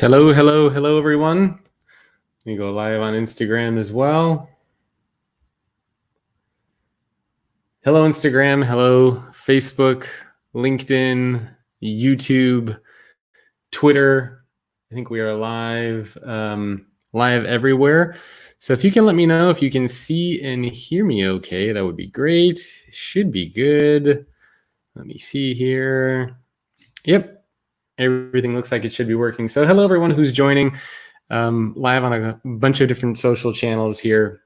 Hello, hello, hello, everyone. Let me go live on Instagram as well. Hello, Instagram. Hello, Facebook, LinkedIn, YouTube, Twitter. I think we are live, live everywhere. So if you can let me know if you can see and hear me okay, that would be great. Should be good. Let me see here. Yep. Everything looks like it should be working. So hello, everyone who's joining live on a bunch of different social channels here.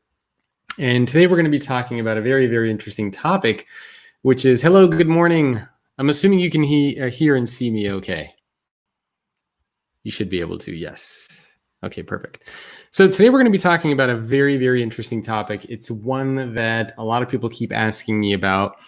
And today we're going to be talking about a very, very interesting topic, which is, hello, good morning. I'm assuming you can hear and see me okay. You should be able to, yes. Okay, perfect. So today we're going to be talking about a very, very interesting topic. It's one that a lot of people keep asking me about.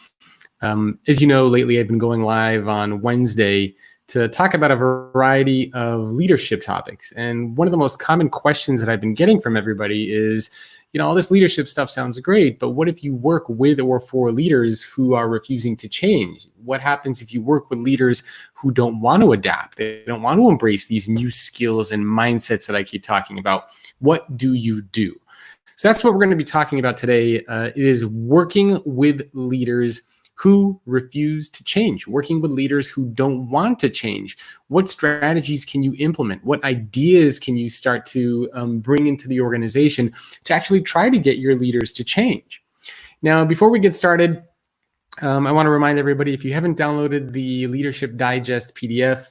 As you know, lately I've been going live on Wednesday to talk about a variety of leadership topics. And one of the most common questions that I've been getting from everybody is, all this leadership stuff sounds great, but what if you work with or for leaders who are refusing to change? What happens if you work with leaders who don't want to adapt? They don't want to embrace these new skills and mindsets that I keep talking about. What do you do? So that's what we're going to be talking about today. It is working with leaders who refuse to change, working with leaders who don't want to change. What strategies can you implement? What ideas can you start to bring into the organization to actually try to get your leaders to change? Now, before we get started, I want to remind everybody, if you haven't downloaded the Leadership Digest PDF,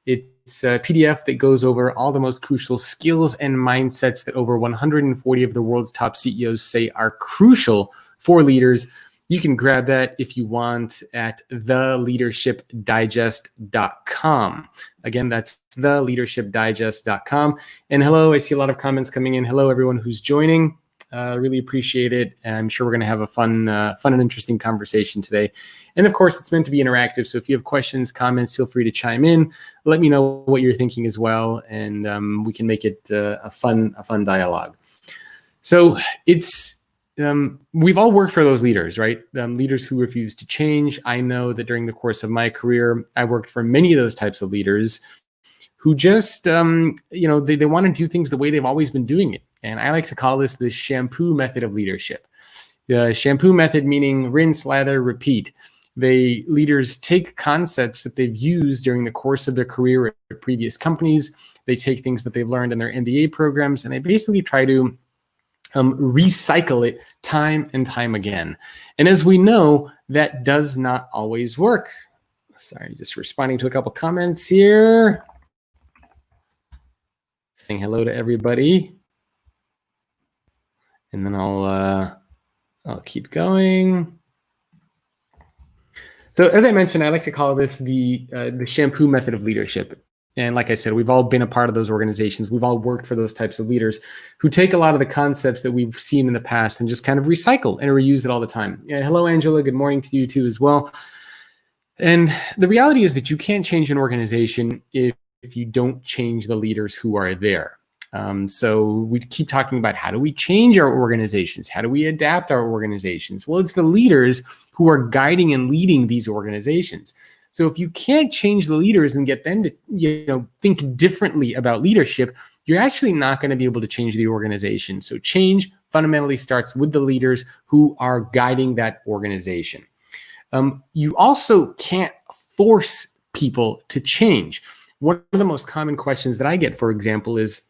it's a PDF that goes over all the most crucial skills and mindsets that over 140 of the world's top CEOs say are crucial for leaders. You can grab that if you want at theleadershipdigest.com. Again, that's theleadershipdigest.com. And hello, I see a lot of comments coming in. Hello, everyone who's joining. Really appreciate it. I'm sure we're going to have a fun and interesting conversation today. And of course, it's meant to be interactive. So if you have questions, comments, feel free to chime in. Let me know what you're thinking as well, and we can make it a fun dialogue. So we've all worked for those leaders, right? Leaders who refuse to change. I know that during the course of my career, I worked for many of those types of leaders who just, they want to do things the way they've always been doing it. And I like to call this the shampoo method of leadership. The shampoo method meaning rinse, lather, repeat. Leaders take concepts that they've used during the course of their career at previous companies. They take things that they've learned in their MBA programs, and they basically try to recycle it time and time again. And as we know, that does not always work. Sorry, just responding to a couple comments here. Saying hello to everybody. And then I'll keep going. So as I mentioned, I like to call this the shampoo method of leadership. And like I said, we've all been a part of those organizations. We've all worked for those types of leaders who take a lot of the concepts that we've seen in the past and just kind of recycle and reuse it all the time. Yeah, hello, Angela. Good morning to you too as well. And the reality is that you can't change an organization if you don't change the leaders who are there. So we keep talking about, how do we change our organizations? How do we adapt our organizations? Well, it's the leaders who are guiding and leading these organizations. So if you can't change the leaders and get them to, think differently about leadership, you're actually not going to be able to change the organization. So change fundamentally starts with the leaders who are guiding that organization. You also can't force people to change. One of the most common questions that I get, for example, is,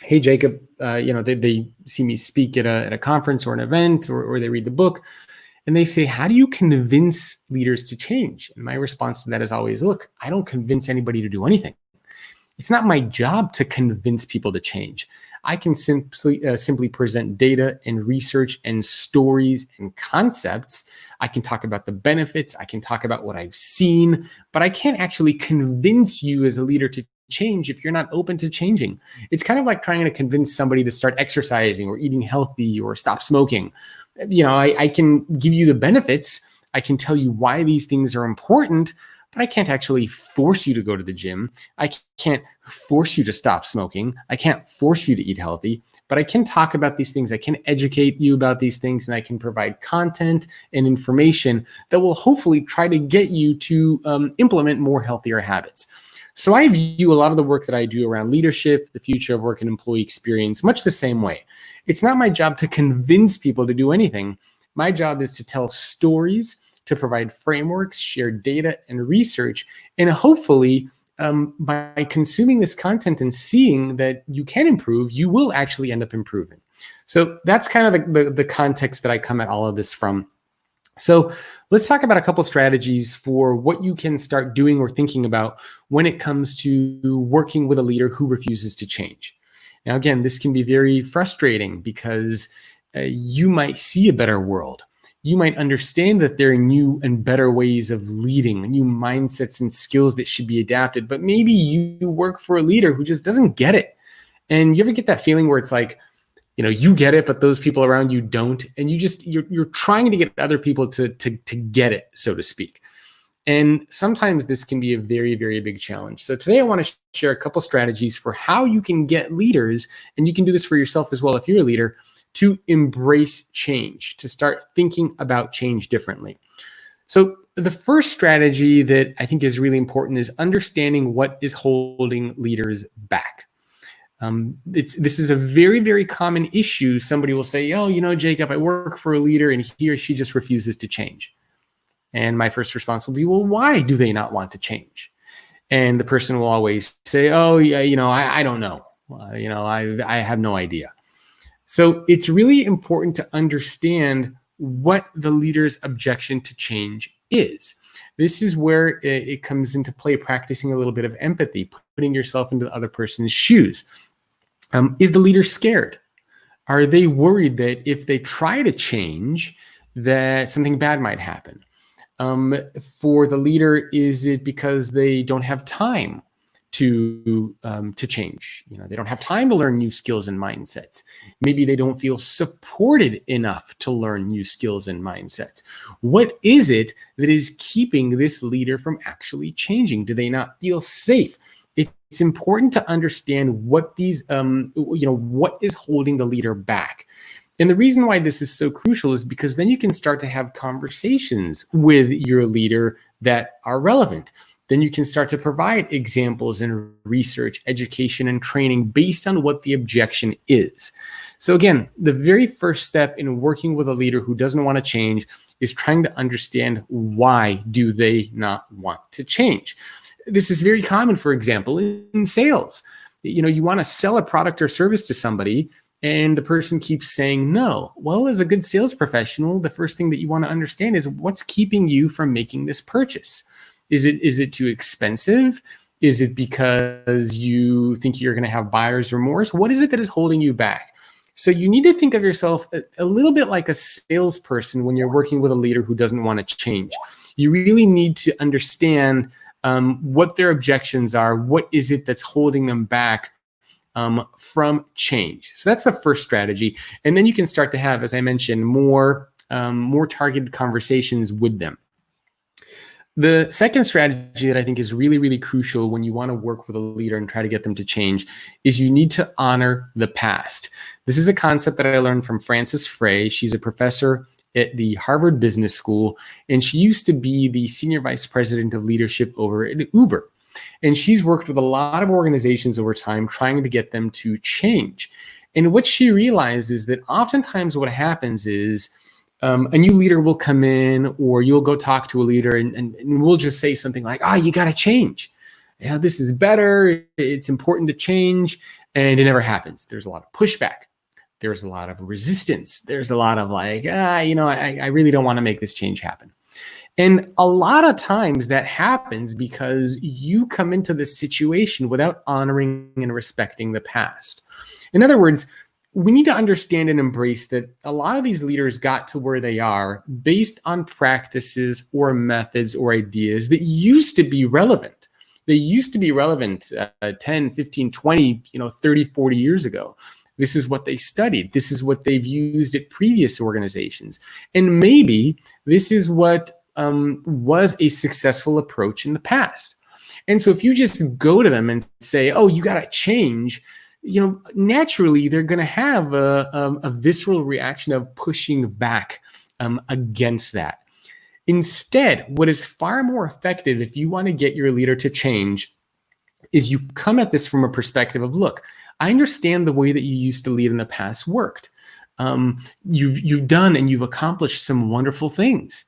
hey, Jacob, they see me speak at a conference or an event, or they read the book, and they say, how do you convince leaders to change? And my response to that is always, look, I don't convince anybody to do anything. It's not my job to convince people to change. I can simply present data and research and stories and concepts. I can talk about the benefits. I can talk about what I've seen, but I can't actually convince you as a leader to change if you're not open to changing. It's kind of like trying to convince somebody to start exercising or eating healthy or stop smoking. I can give you the benefits. I can tell you why these things are important, but I can't actually force you to go to the gym. I can't force you to stop smoking. I can't force you to eat healthy, but I can talk about these things. I can educate you about these things, and I can provide content and information that will hopefully try to get you to implement more healthier habits. So I view a lot of the work that I do around leadership, the future of work and employee experience, much the same way. It's not my job to convince people to do anything. My job is to tell stories, to provide frameworks, share data and research, and hopefully by consuming this content and seeing that you can improve, you will actually end up improving. So that's kind of the context that I come at all of this from. So let's talk about a couple strategies for what you can start doing or thinking about when it comes to working with a leader who refuses to change. Now, again, this can be very frustrating because you might see a better world. You might understand that there are new and better ways of leading, new mindsets and skills that should be adapted, but maybe you work for a leader who just doesn't get it. And you ever get that feeling where it's like, you get it, but those people around you don't, and you're trying to get other people to get it, so to speak. And sometimes this can be a very, very big challenge. So today I want to share a couple strategies for how you can get leaders, and you can do this for yourself as well if you're a leader, to embrace change, to start thinking about change differently. So the first strategy that I think is really important is understanding what is holding leaders back. This is a very, very common issue. Somebody will say, oh, Jacob, I work for a leader and he or she just refuses to change. And my first response will be, well, why do they not want to change? And the person will always say, oh, yeah, I don't know. I have no idea. So it's really important to understand what the leader's objection to change is. This is where it comes into play, practicing a little bit of empathy, putting yourself into the other person's shoes. Is the leader scared? Are they worried that if they try to change, that something bad might happen? For the leader, is it because they don't have time to change? They don't have time to learn new skills and mindsets. Maybe they don't feel supported enough to learn new skills and mindsets. What is it that is keeping this leader from actually changing? Do they not feel safe? It's important to understand what these, what is holding the leader back. And the reason why this is so crucial is because then you can start to have conversations with your leader that are relevant. Then you can start to provide examples and research, education, and training based on what the objection is. So again, the very first step in working with a leader who doesn't want to change is trying to understand why do they not want to change. This is very common, for example, in sales. You want to sell a product or service to somebody, and the person keeps saying no. Well, as a good sales professional, the first thing that you want to understand is what's keeping you from making this purchase. Is it too expensive? Is it because you think you're going to have buyer's remorse? What is it that is holding you back? So you need to think of yourself a little bit like a salesperson when you're working with a leader who doesn't want to change. You really need to understand what their objections are. What is it that's holding them back from change? So that's the first strategy. And then you can start to have, as I mentioned, more targeted conversations with them. The second strategy that I think is really, really crucial when you want to work with a leader and try to get them to change is you need to honor the past. This is a concept that I learned from Frances Frey. She's a professor at the Harvard Business School, and she used to be the senior vice president of leadership over at Uber. And she's worked with a lot of organizations over time trying to get them to change. And what she realized is that oftentimes what happens is a new leader will come in, or you'll go talk to a leader and we'll just say something like, you got to change. This is better. It's important to change. And it never happens. There's a lot of pushback. There's a lot of resistance. There's a lot of like, I really don't want to make this change happen. And a lot of times that happens because you come into this situation without honoring and respecting the past. In other words, we need to understand and embrace that a lot of these leaders got to where they are based on practices or methods or ideas that used to be relevant. They used to be relevant 10, 15, 20, 30, 40 years ago. This is what they studied. This is what they've used at previous organizations. And maybe this is what was a successful approach in the past. And so if you just go to them and say, you got to change, naturally they're going to have a visceral reaction of pushing back against that. Instead, what is far more effective if you want to get your leader to change is you come at this from a perspective of, look, I understand the way that you used to lead in the past worked. You've done and you've accomplished some wonderful things.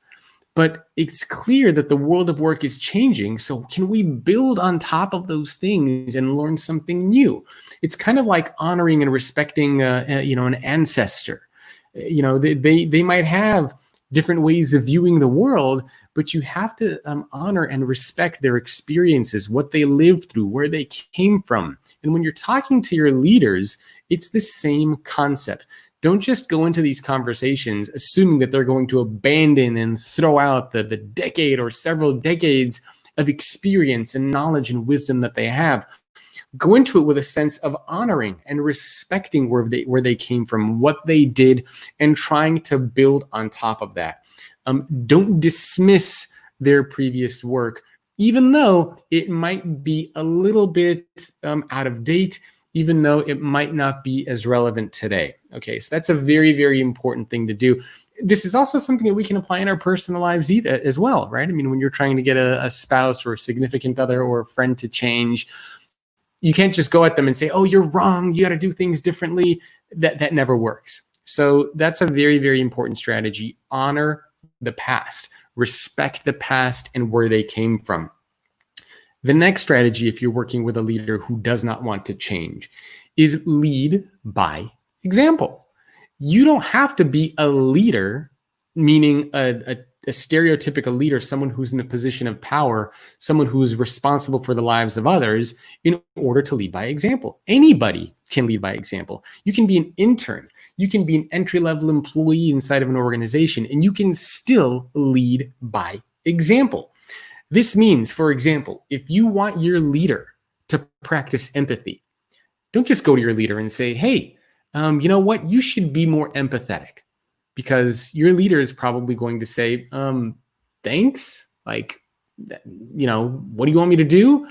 But it's clear that the world of work is changing. So can we build on top of those things and learn something new? It's kind of like honoring and respecting, an ancestor. They might have different ways of viewing the world, but you have to honor and respect their experiences, what they lived through, where they came from. And when you're talking to your leaders, it's the same concept. Don't just go into these conversations assuming that they're going to abandon and throw out the decade or several decades of experience and knowledge and wisdom that they have. Go into it with a sense of honoring and respecting where they came from, what they did, and trying to build on top of that. Don't dismiss their previous work, even though it might be a little bit out of date, even though it might not be as relevant today. Okay, so that's a very, very important thing to do. This is also something that we can apply in our personal lives as well, right? I mean, when you're trying to get a spouse or a significant other or a friend to change, you can't just go at them and say, oh, you're wrong, you got to do things differently. That never works. So that's a very, very important strategy. Honor the past, respect the past and where they came from. The next strategy, if you're working with a leader who does not want to change, is lead by example. You don't have to be a leader, meaning a stereotypical leader, someone who's in a position of power, someone who is responsible for the lives of others, in order to lead by example. Anybody can lead by example. You can be an intern, you can be an entry-level employee inside of an organization, and you can still lead by example. This means, for example, if you want your leader to practice empathy, don't just go to your leader and say, hey, you know what? You should be more empathetic, because your leader is probably going to say, thanks. Like, what do you want me to do?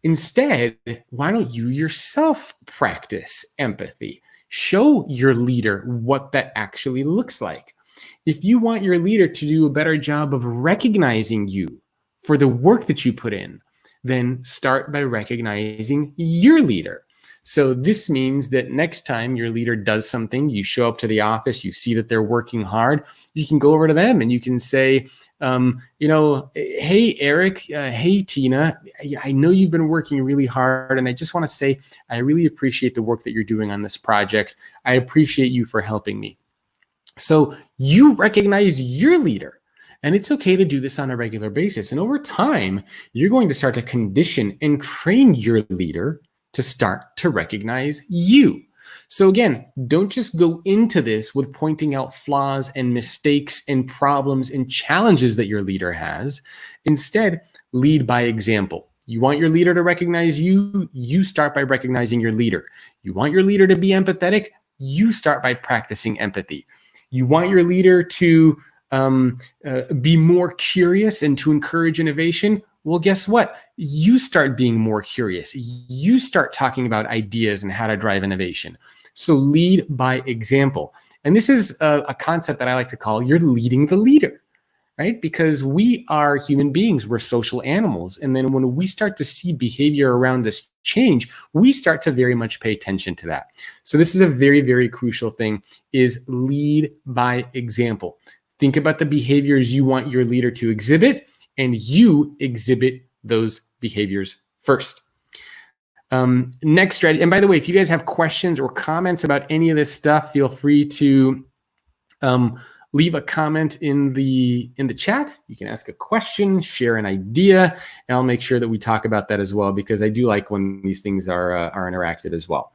Instead, why don't you yourself practice empathy? Show your leader what that actually looks like. If you want your leader to do a better job of recognizing you for the work that you put in, then start by recognizing your leader. So this means that next time your leader does something, you show up to the office, you see that they're working hard, you can go over to them and you can say, hey, Eric, hey, Tina, I know you've been working really hard, and I just want to say, I really appreciate the work that you're doing on this project. I appreciate you for helping me. So you recognize your leader. And it's okay to do this on a regular basis. And over time, you're going to start to condition and train your leader to start to recognize you. So again, don't just go into this with pointing out flaws and mistakes and problems and challenges that your leader has. Instead, lead by example. You want your leader to recognize you, you start by recognizing your leader. You want your leader to be empathetic, you start by practicing empathy. You want your leader to be more curious and to encourage innovation. Well, guess what? You start being more curious. You start talking about ideas and how to drive innovation. So lead by example. And this is a concept that I like to call you're leading the leader, right? Because we are human beings, we're social animals. And then when we start to see behavior around us change, we start to very much pay attention to that. So this is a very, very crucial thing, is lead by example. Think about the behaviors you want your leader to exhibit, and you exhibit those behaviors first. Next strategy, and by the way, if you guys have questions or comments about any of this stuff, feel free to leave a comment in the chat. You can ask a question, share an idea, and I'll make sure that we talk about that as well, because I do like when these things are interactive as well.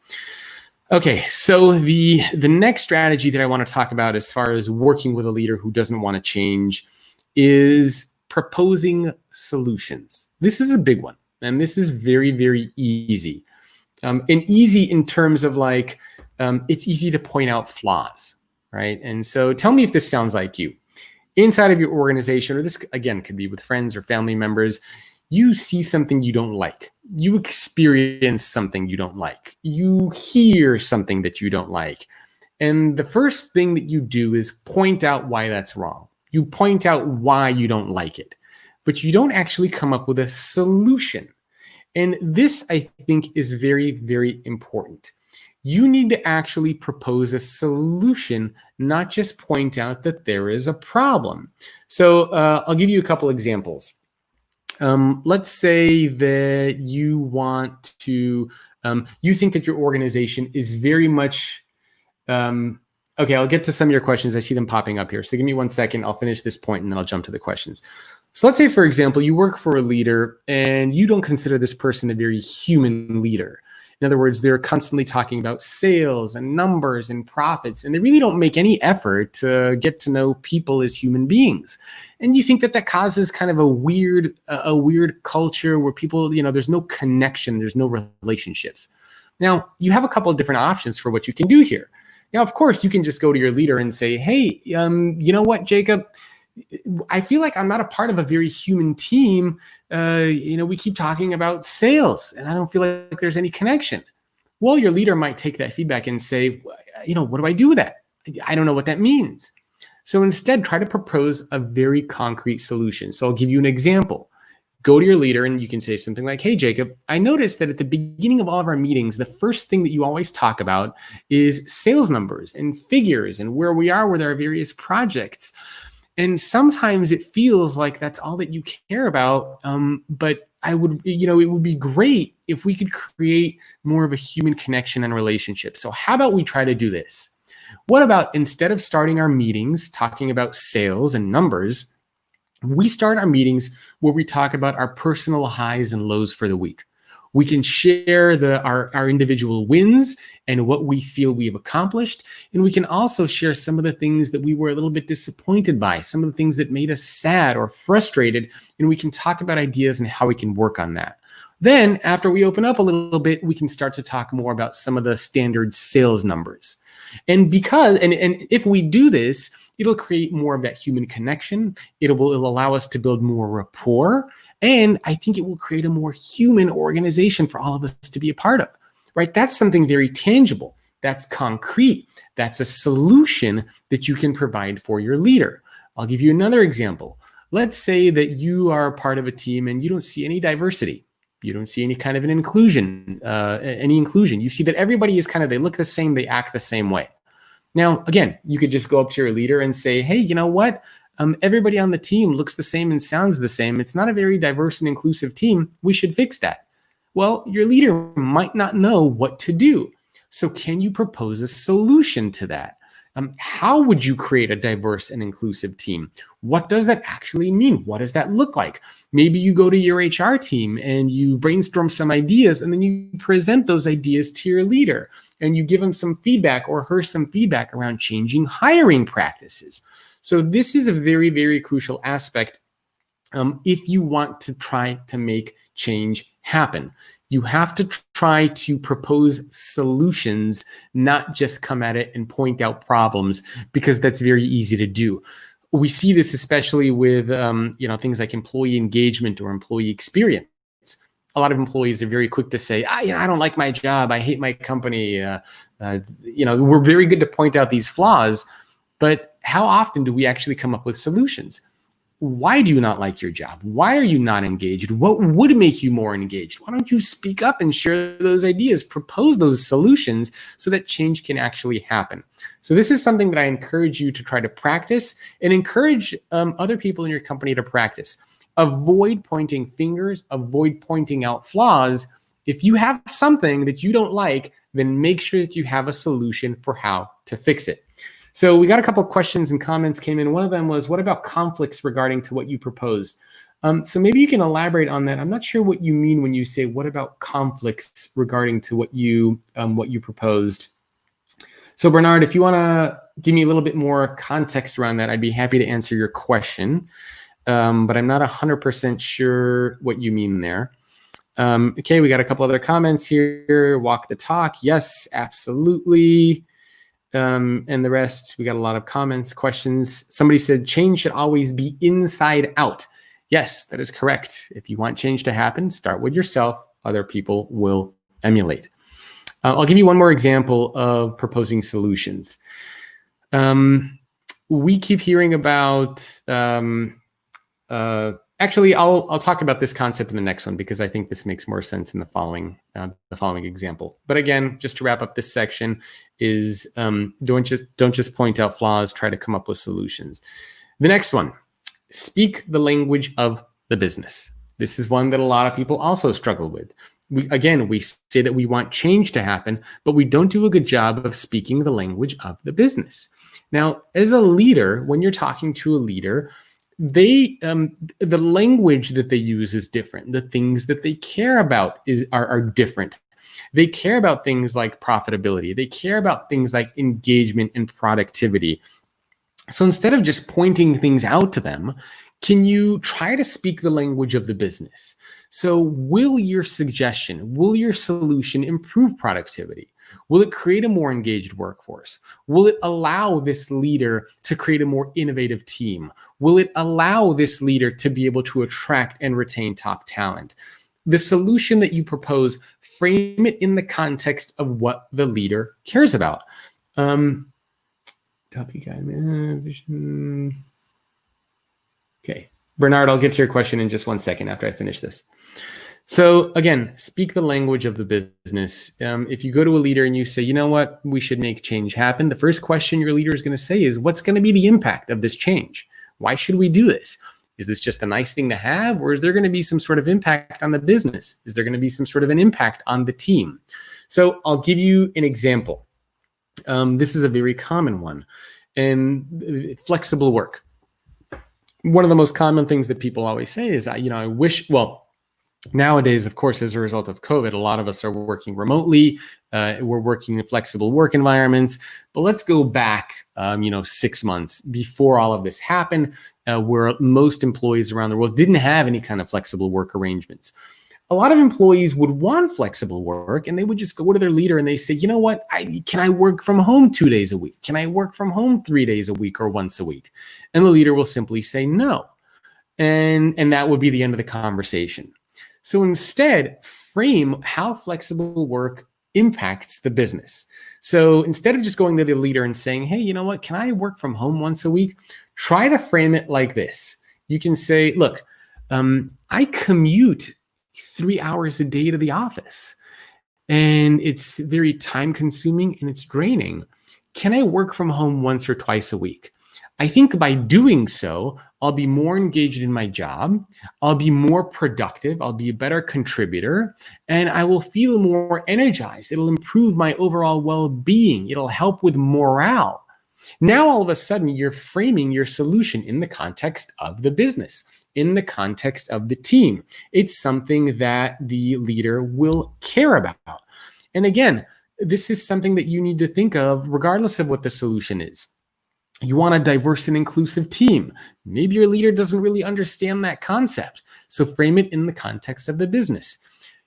Okay, so the next strategy that I want to talk about as far as working with a leader who doesn't want to change is proposing solutions. This is a big one, and this is very, very easy. And easy in terms of like, it's easy to point out flaws, right? And so tell me if this sounds like you. Inside of your organization, or this again could be with friends or family members, you see something you don't like. You experience something you don't like. You hear something that you don't like. And the first thing that you do is point out why that's wrong. You point out why you don't like it, but you don't actually come up with a solution. And this, I think, is very, very important. You need to actually propose a solution, not just point out that there is a problem. So I'll give you a couple examples. Let's say that you want to, you think that your organization is very much, okay, I'll get to some of your questions. I see them popping up here. So give me 1 second. I'll finish this point and then I'll jump to the questions. So let's say, for example, you work for a leader and you don't consider this person a very human leader. In other words, they're constantly talking about sales and numbers and profits, and they really don't make any effort to get to know people as human beings. And you think that that causes kind of a weird culture where people, there's no connection, there's no relationships. Now, you have a couple of different options for what you can do here. Now, of course, you can just go to your leader and say, hey, you know what, Jacob? I feel like I'm not a part of a very human team. We keep talking about sales and I don't feel like there's any connection. Well, your leader might take that feedback and say, what do I do with that? I don't know what that means. So instead, try to propose a very concrete solution. So I'll give you an example. Go to your leader and you can say something like, hey, Jacob, I noticed that at the beginning of all of our meetings, the first thing that you always talk about is sales numbers and figures and where we are with our various projects. And sometimes it feels like that's all that you care about. But it would be great if we could create more of a human connection and relationship. So how about we try to do this? What about instead of starting our meetings talking about sales and numbers, we start our meetings where we talk about our personal highs and lows for the week. We can share our individual wins and what we feel we have accomplished. And we can also share some of the things that we were a little bit disappointed by, some of the things that made us sad or frustrated. And we can talk about ideas and how we can work on that. Then after we open up a little bit, we can start to talk more about some of the standard sales numbers. And if we do this, it'll create more of that human connection. It'll allow us to build more rapport. And I think it will create a more human organization for all of us to be a part of, right? That's something very tangible. That's concrete. That's a solution that you can provide for your leader. I'll give you another example. Let's say that you are part of a team and you don't see any diversity. You don't see any kind of inclusion. You see that everybody is they look the same, they act the same way. Now, again, you could just go up to your leader and say, hey, you know what? Everybody on the team looks the same and sounds the same. It's not a very diverse and inclusive team. We should fix that. Well, your leader might not know what to do. So can you propose a solution to that? How would you create a diverse and inclusive team? What does that actually mean? What does that look like? Maybe you go to your HR team and you brainstorm some ideas and then you present those ideas to your leader and you give them some feedback or her some feedback around changing hiring practices. So this is a very, very crucial aspect if you want to try to make change happen. You have to try to propose solutions, not just come at it and point out problems, because that's very easy to do. We see this especially with things like employee engagement or employee experience. A lot of employees are very quick to say, I don't like my job. I hate my company. We're very good to point out these flaws, but how often do we actually come up with solutions? Why do you not like your job? Why are you not engaged? What would make you more engaged? Why don't you speak up and share those ideas, propose those solutions so that change can actually happen? So this is something that I encourage you to try to practice and encourage other people in your company to practice. Avoid pointing fingers, avoid pointing out flaws. If you have something that you don't like, then make sure that you have a solution for how to fix it. So we got a couple of questions and comments came in. One of them was, what about conflicts regarding to what you proposed? So maybe you can elaborate on that. I'm not sure what you mean when you say, what about conflicts regarding to what you proposed? So Bernard, if you want to give me a little bit more context around that, I'd be happy to answer your question. But I'm not 100% sure what you mean there. Okay, we got a couple other comments here. Walk the talk. Yes, absolutely. And the rest, we got a lot of comments, questions. Somebody said change should always be inside out. Yes, that is correct. If you want change to happen, start with yourself. Other people will emulate. I'll give you one more example of proposing solutions. We keep hearing about actually, I'll talk about this concept in the next one because I think this makes more sense in the following example. But again, just to wrap up this section, is don't just point out flaws. Try to come up with solutions. The next one, speak the language of the business. This is one that a lot of people also struggle with. We say that we want change to happen, but we don't do a good job of speaking the language of the business. Now, as a leader, when you're talking to a leader, the language that they use is different. The things that they care about are different. They care about things like profitability. They care about things like engagement and productivity. So instead of just pointing things out to them, can you try to speak the language of the business? So will your suggestion, will your solution improve productivity? Will it create a more engaged workforce? Will it allow this leader to create a more innovative team? Will it allow this leader to be able to attract and retain top talent? The solution that you propose, frame it in the context of what the leader cares about. Topic guide, vision. Okay, Bernard, I'll get to your question in just 1 second after I finish this. So again, speak the language of the business. If you go to a leader and you say, you know what, we should make change happen, the first question your leader is going to say is, what's going to be the impact of this change? Why should we do this? Is this just a nice thing to have, or is there going to be some sort of impact on the business? Is there going to be some sort of an impact on the team? So I'll give you an example. This is a very common one, and flexible work. One of the most common things that people always say is, I wish, nowadays, of course, as a result of COVID, a lot of us are working remotely. We're working in flexible work environments. But let's go back, 6 months before all of this happened, where most employees around the world didn't have any kind of flexible work arrangements. A lot of employees would want flexible work, and they would just go to their leader and they say, you know what, can I work from home 2 days a week? Can I work from home 3 days a week or once a week? And the leader will simply say no. And that would be the end of the conversation. So instead, frame how flexible work impacts the business. So instead of just going to the leader and saying, hey, you know what, can I work from home once a week? Try to frame it like this. You can say, look, I commute 3 hours a day to the office, and it's very time consuming and it's draining. Can I work from home once or twice a week? I think by doing so, I'll be more engaged in my job. I'll be more productive. I'll be a better contributor, and I will feel more energized. It'll improve my overall well-being. It'll help with morale. Now, all of a sudden, you're framing your solution in the context of the business, in the context of the team. It's something that the leader will care about. And again, this is something that you need to think of regardless of what the solution is. You want a diverse and inclusive team. Maybe your leader doesn't really understand that concept. So frame it in the context of the business.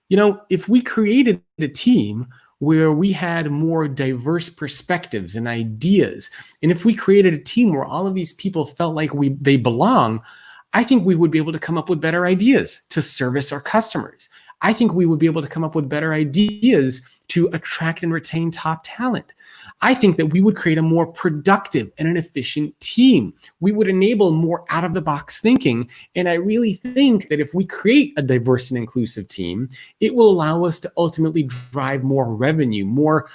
If we created a team where we had more diverse perspectives and ideas, and if we created a team where all of these people felt like they belong, I think we would be able to come up with better ideas to service our customers. I think we would be able to come up with better ideas to attract and retain top talent. I think that we would create a more productive and an efficient team. We would enable more out-of-the-box thinking. And I really think that if we create a diverse and inclusive team, it will allow us to ultimately drive more revenue, more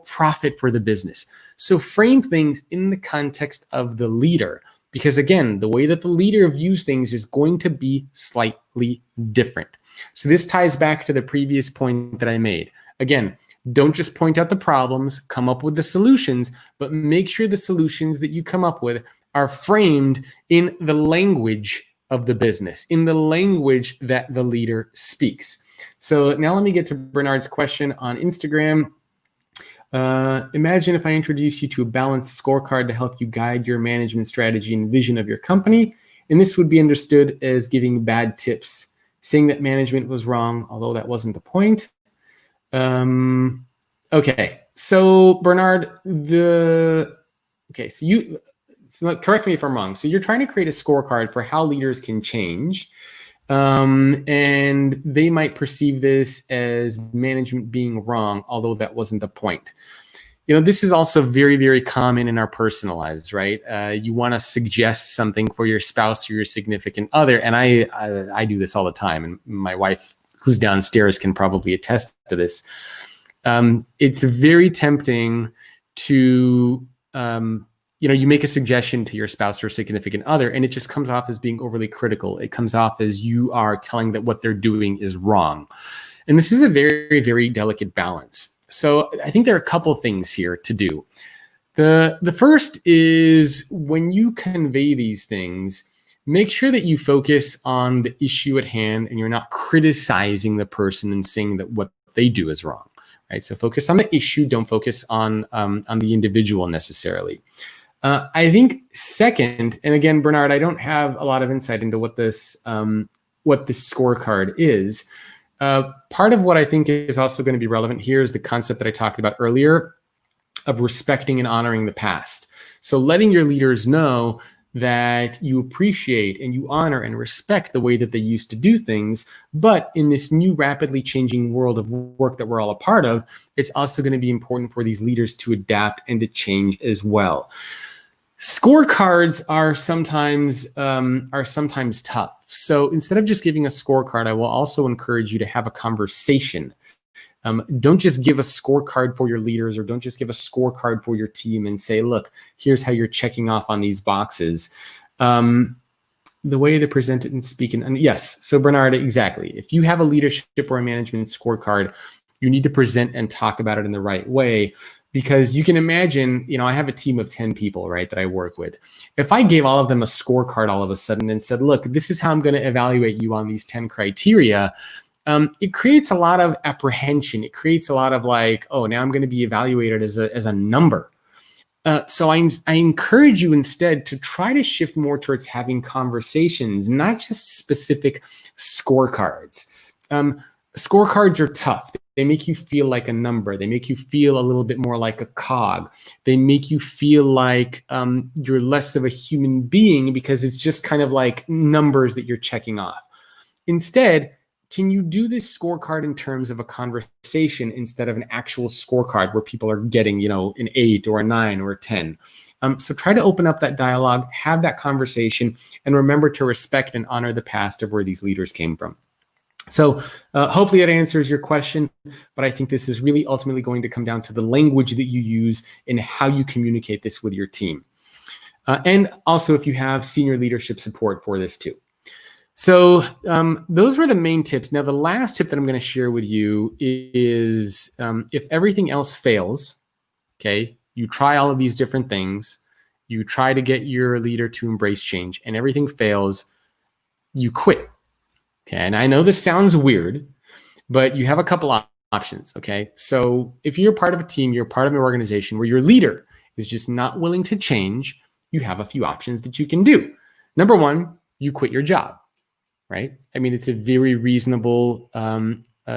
profit for the business. So frame things in the context of the leader. Because again, the way that the leader views things is going to be slightly different. So this ties back to the previous point that I made. Again, don't just point out the problems, come up with the solutions, but make sure the solutions that you come up with are framed in the language of the business, in the language that the leader speaks. So now let me get to Bernard's question on Instagram. Imagine if I introduce you to a balanced scorecard to help you guide your management strategy and vision of your company. And this would be understood as giving bad tips, saying that management was wrong, although that wasn't the point. Okay, so Bernard, so correct me if I'm wrong. So you're trying to create a scorecard for how leaders can change. And they might perceive this as management being wrong, although that wasn't the point. This is also very, very common in our personal lives, right? You want to suggest something for your spouse or your significant other. And I do this all the time. And my wife, who's downstairs, can probably attest to this. It's very tempting to, you make a suggestion to your spouse or significant other, and it just comes off as being overly critical. It comes off as you are telling that what they're doing is wrong. And this is a very, very delicate balance. So I think there are a couple things here to do. The first is, when you convey these things, make sure that you focus on the issue at hand and you're not criticizing the person and saying that what they do is wrong, right? So focus on the issue, don't focus on the individual necessarily. I think second, and again, Bernard, I don't have a lot of insight into what this scorecard is. Part of what I think is also going to be relevant here is the concept that I talked about earlier of respecting and honoring the past. So letting your leaders know that you appreciate and you honor and respect the way that they used to do things. But in this new rapidly changing world of work that we're all a part of, it's also going to be important for these leaders to adapt and to change as well. Scorecards are sometimes tough. So instead of just giving a scorecard, I will also encourage you to have a conversation. Don't just give a scorecard for your leaders, or don't just give a scorecard for your team and say, look, here's how you're checking off on these boxes. The way they present it and speak. And yes, so Bernard, exactly. If you have a leadership or a management scorecard, you need to present and talk about it in the right way. Because you can imagine, I have a team of 10 people, right, that I work with. If I gave all of them a scorecard all of a sudden and said, look, this is how I'm going to evaluate you on these 10 criteria, it creates a lot of apprehension. It creates a lot of like, oh, now I'm going to be evaluated as a number. So I encourage you instead to try to shift more towards having conversations, not just specific scorecards. Scorecards are tough. They make you feel like a number. They make you feel a little bit more like a cog. They make you feel like you're less of a human being, because it's just kind of like numbers that you're checking off. Instead, can you do this scorecard in terms of a conversation instead of an actual scorecard where people are getting, an 8 or a 9 or a 10? So try to open up that dialogue, have that conversation, and remember to respect and honor the past of where these leaders came from. So hopefully that answers your question, but I think this is really ultimately going to come down to the language that you use and how you communicate this with your team. And also if you have senior leadership support for this too. So those were the main tips. Now, the last tip that I'm going to share with you is if everything else fails, okay, you try all of these different things, you try to get your leader to embrace change, and everything fails, you quit. Okay, and I know this sounds weird, but you have a couple options, okay? So if you're part of a team, you're part of an organization where your leader is just not willing to change, you have a few options that you can do. Number one, you quit your job, right? I mean, it's a very reasonable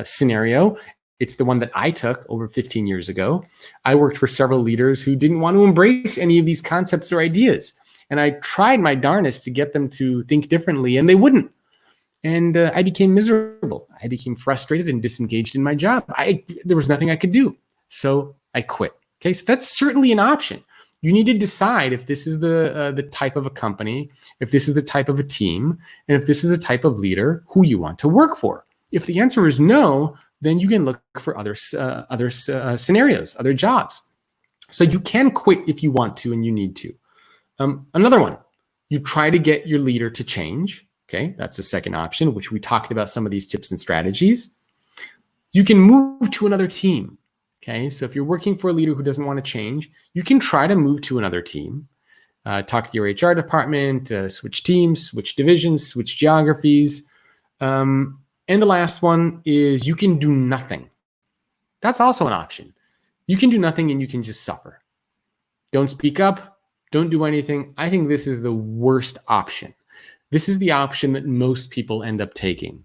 scenario. It's the one that I took over 15 years ago. I worked for several leaders who didn't want to embrace any of these concepts or ideas. And I tried my darnest to get them to think differently, and they wouldn't. And I became miserable. I became frustrated and disengaged in my job. There was nothing I could do. So I quit. Okay, so that's certainly an option. You need to decide if this is the type of a company, if this is the type of a team, and if this is the type of leader who you want to work for. If the answer is no, then you can look for other scenarios, other jobs. So you can quit if you want to and you need to. Another one, you try to get your leader to change. Okay, that's the second option, which we talked about some of these tips and strategies. You can move to another team. Okay, so if you're working for a leader who doesn't want to change, you can try to move to another team. Talk to your HR department, switch teams, switch divisions, switch geographies. And the last one is you can do nothing. That's also an option. You can do nothing and you can just suffer. Don't speak up. Don't do anything. I think this is the worst option. This is the option that most people end up taking.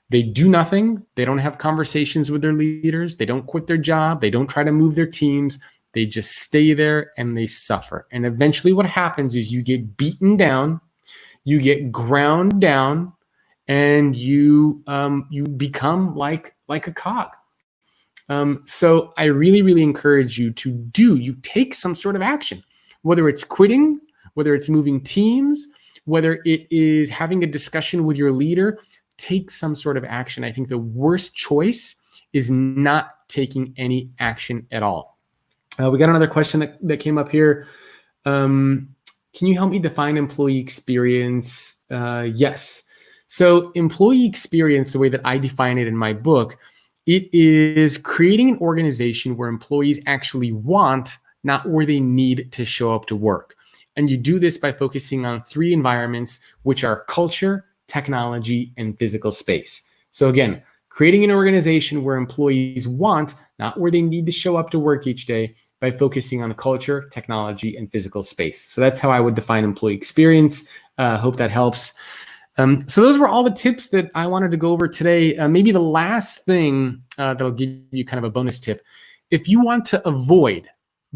They do nothing. They don't have conversations with their leaders. They don't quit their job. They don't try to move their teams. They just stay there and they suffer. And eventually what happens is you get beaten down, you get ground down, and you become like a cog. So I really, really encourage you you take some sort of action, whether it's quitting, whether it's moving teams, whether it is having a discussion with your leader. Take some sort of action. I think the worst choice is not taking any action at all. We got another question that came up here. Can you help me define employee experience? Yes. So employee experience, the way that I define it in my book, it is creating an organization where employees actually want, not where they need to show up to work. And you do this by focusing on 3 environments, which are culture, technology, and physical space. So again, creating an organization where employees want, not where they need to show up to work each day, by focusing on culture, technology, and physical space. So that's how I would define employee experience. Hope that helps. So those were all the tips that I wanted to go over today. Maybe the last thing that'll give you kind of a bonus tip. If you want to avoid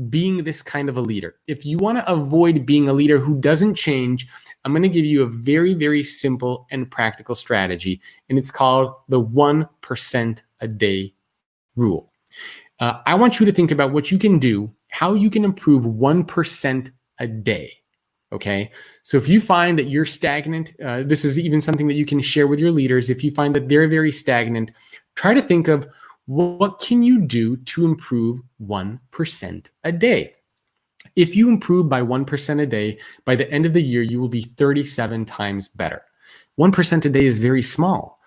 being this kind of a leader, if you want to avoid being a leader who doesn't change, I'm going to give you a very, very simple and practical strategy, and it's called the 1% a day rule. I want you to think about what you can do, how you can improve 1% a day. Okay. So if you find that you're stagnant, this is even something that you can share with your leaders. If you find that they're very stagnant, try to think of what can you do to improve 1% a day. If you improve by 1% a day, by the end of the year, you will be 37 times better. 1% a day is very small.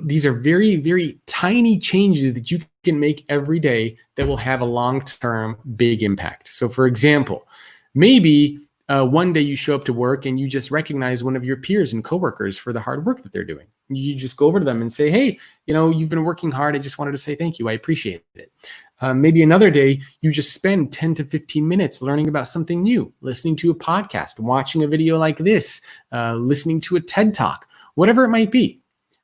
These are very, very tiny changes that you can make every day that will have a long-term big impact. So for example, maybe one day you show up to work and you just recognize one of your peers and coworkers for the hard work that they're doing. You just go over to them and say, hey, you've been working hard. I just wanted to say thank you. I appreciate it. Maybe another day you just spend 10 to 15 minutes learning about something new, listening to a podcast, watching a video like this, listening to a TED Talk, whatever it might be.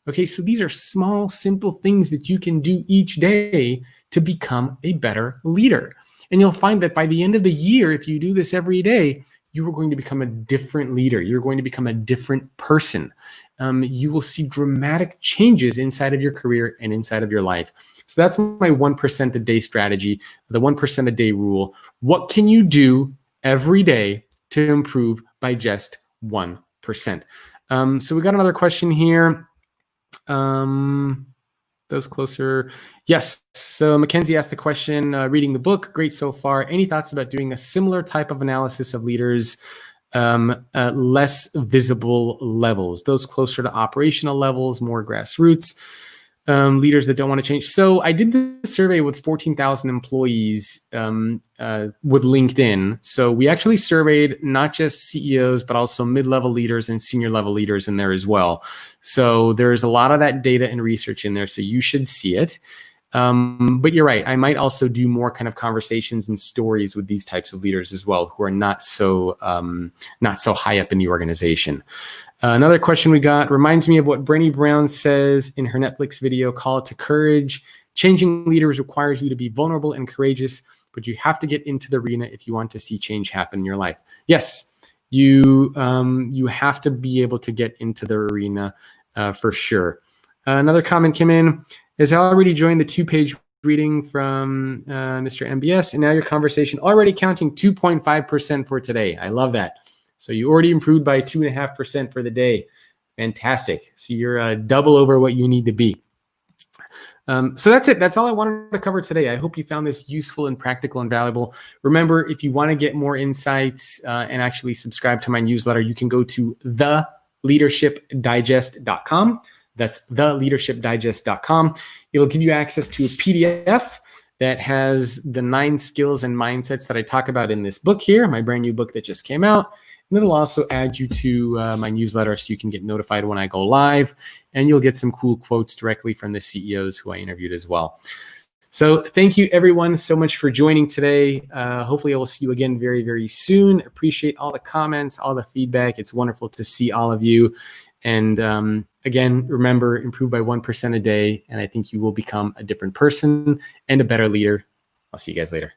Okay, so these are small, simple things that you can do each day to become a better leader. And you'll find that by the end of the year, if you do this every day, you are going to become a different leader. You're going to become a different person. You will see dramatic changes inside of your career and inside of your life. So that's my 1% a day strategy, the 1% a day rule. What can you do every day to improve by just 1%? So we got another question here. Those closer. Yes. So Mackenzie asked the question, reading the book, great so far. Any thoughts about doing a similar type of analysis of leaders, less visible levels, those closer to operational levels, more grassroots, leaders that don't want to change? So I did the survey with 14,000 employees with LinkedIn. So we actually surveyed not just CEOs, but also mid-level leaders and senior level leaders in there as well. So there's a lot of that data and research in there. So you should see it. But you're right. I might also do more kind of conversations and stories with these types of leaders as well, who are not so high up in the organization. Another question we got reminds me of what Brené Brown says in her Netflix video, Call It to Courage. Changing leaders requires you to be vulnerable and courageous, but you have to get into the arena if you want to see change happen in your life. Yes, you have to be able to get into the arena for sure. Another comment came in. Has already joined the 2-page reading from Mr. MBS, and now your conversation already counting 2.5% for today. I love that. So you already improved by 2.5% for the day. Fantastic. So you're double over what you need to be. So that's it. That's all I wanted to cover today. I hope you found this useful and practical and valuable. Remember, if you want to get more insights and actually subscribe to my newsletter, you can go to theleadershipdigest.com. That's theleadershipdigest.com. It'll give you access to a PDF that has the 9 skills and mindsets that I talk about in this book here, my brand new book that just came out. And it'll also add you to my newsletter so you can get notified when I go live. And you'll get some cool quotes directly from the CEOs who I interviewed as well. So thank you, everyone, so much for joining today. Hopefully I will see you again very, very soon. Appreciate all the comments, all the feedback. It's wonderful to see all of you. And again, remember, improve by 1% a day. And I think you will become a different person and a better leader. I'll see you guys later.